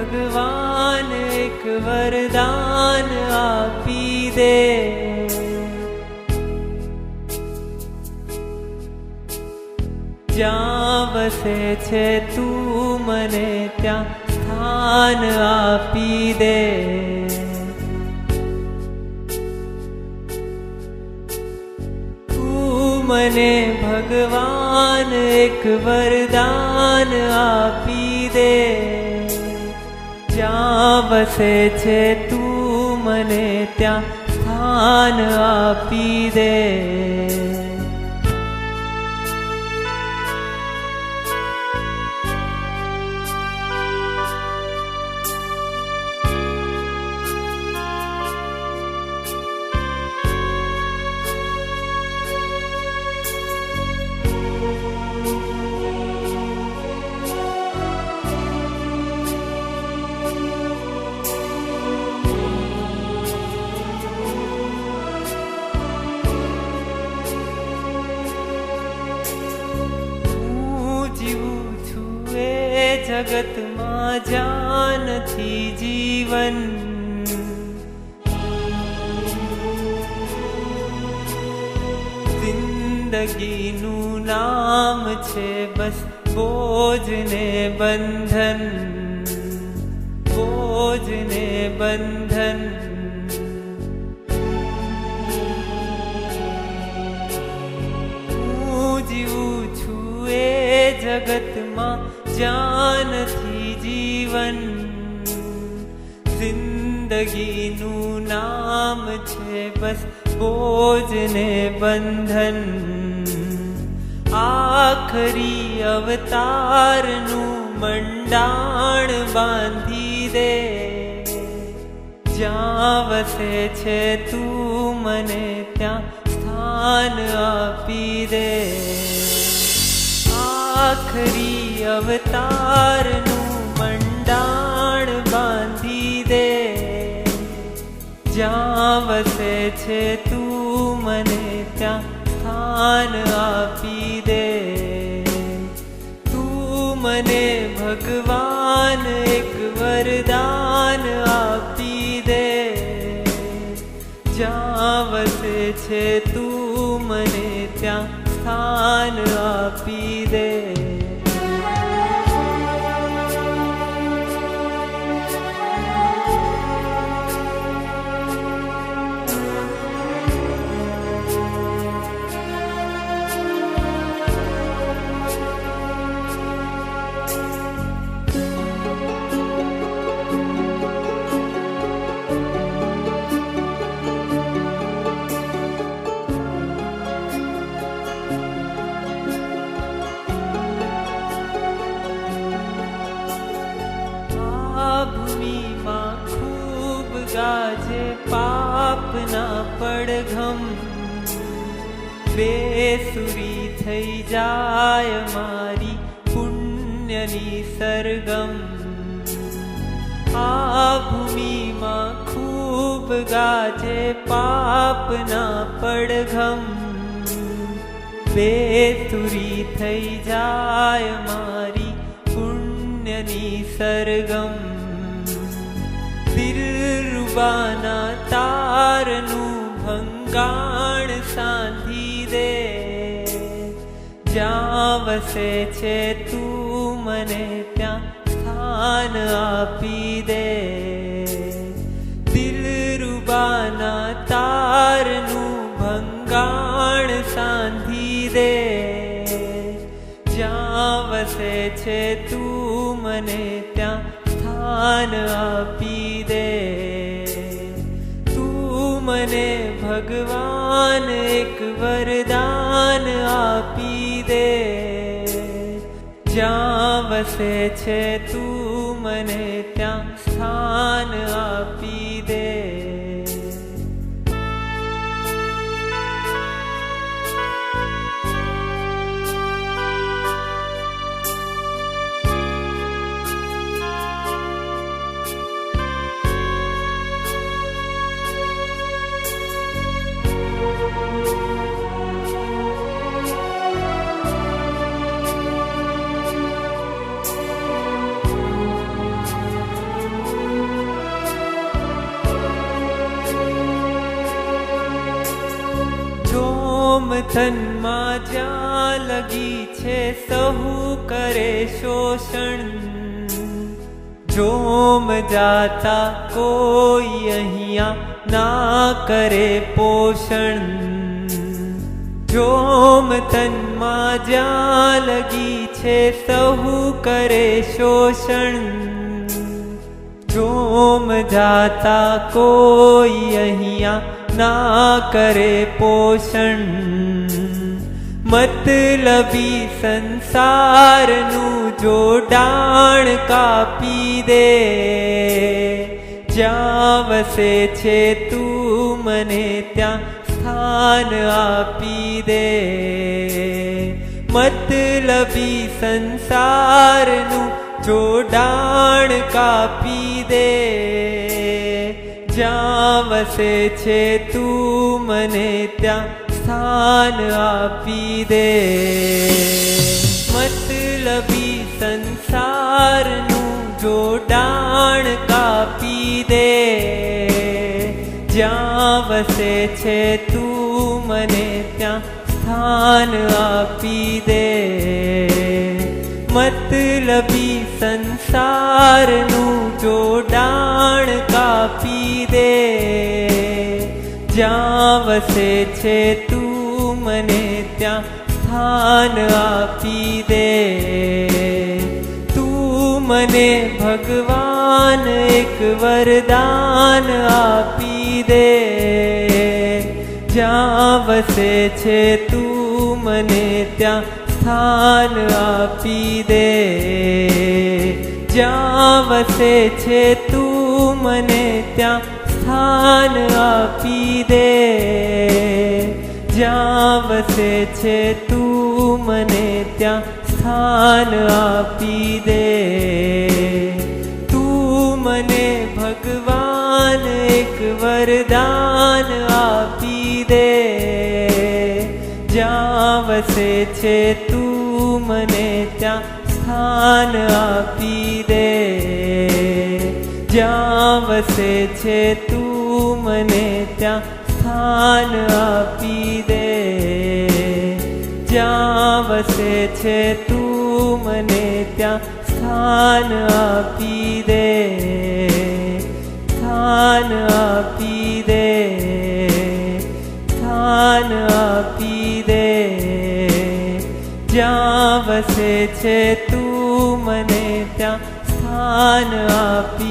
ભગવાન એક વરદાન આપી દે. જ્યાં વસે છે તું મને ત્યાં સ્થાન આપી દે. તું મને ભગવાન એક વરદાન આપી દે. જ્યાં વસે છે તું મને ત્યાં સ્થાન આપી દે. જગતમાં જ્યાં નથી જીવન. જિંદગીનું નામ છે બસ બોજ ને બંધન, બોજ ને બંધન. હું જીવું છું એ જગતમાં જ્યાં નથી જીવન. જિંદગીનું નામ છે બસ બોજ ને બંધન. આખરી અવતારનું મંડાણ બાંધી દે. જ્યાં વસે છે તું મને ત્યાં સ્થાન આપી દે. આખરી અવતારનું મંડાણ બાંધી દે. જ્યાં વસે છે તું મને ત્યાં સ્થાન આપી દે. તું મને ભગવાન એક વરદાન આપી દે. જ્યાં વસે છે તું મને ત્યાં સ્થાન આપી દે. ભૂમિમાં ખૂબ ગાજે પાપના પડઘમ. બેસુરી થઈ જાય મારી પુણ્યની સરગમ. આ ભૂમિમાં ખૂબ ગાજે પાપના પડઘમ. બેસુરી થઈ જાય મારી પુણ્યની સરગમ. દિલરુબાના તારનું ભંગાણ સાંધી દે. જ્યાં વસે છે તું મને ત્યાં સ્થાન આપી દે. દિલરુબાના તારનું ભંગાણ સાંધી દે. જ્યાં વસે છે તું મને ત્યાં સ્થાન આપી દે. તું મને ભગવાન એક વરદાન આપી દે. જ્યાં વસે છે તું મને ત્યાં સ્થાન આપી દે. તનમાં જ્યાં લગી છે સહુ કરે શોષણ, જોમ જાતા કોઈ અહીંયા ના કરે પોષણ. જોમ તનમાં જ્યાં લગી છે સહુ કરે શોષણ, જોમ જાતા કોઈ અહીંયા ના કરે પોષણ. મતલબી સંસારનું જોડાણ કાપી દે, જ્યાં વસે છે તું મને ત્યાં સ્થાન આપી દે. મતલબી સંસારનું જોડાણ કાપી દે, જ્યાં વસે છે તું મને ત્યાં સ્થાન આપી દે. મતલબી સંસારનું જોડાણ કાપી દે, જ્યાં વસે છે તું મને ત્યાં સ્થાન આપી દે. મતલબી સંસારનું જોડાણ કાપી દે, જ્યાં વસે છે તું મને ત્યાં સ્થાન આપી દે. તું મને ભગવાન એક વરદાન આપી દે, જ્યાં વસે છે તું મને ત્યાં સ્થાન આપી દે. જ્યાં વસે છે તું મને ત્યાં સ્થાન આપી દે, જ્યાં વસે છે તું મને ત્યાં સ્થાન આપી દે. તું મને ભગવાન એક વરદાન આપી દે, જ્યાં વસે છે તું મને ત્યાં સ્થાન આપી દે. જ્યાં વસે છે તું મને ત્યાં સ્થાન આપી દે. જ્યાં વસે છે તું મને ત્યાં સ્થાન આપી દે. સ્થાન આપી દે, સ્થાન આપી દે. જ્યાં વસે છે તું મને ત્યાં સ્થાન આપી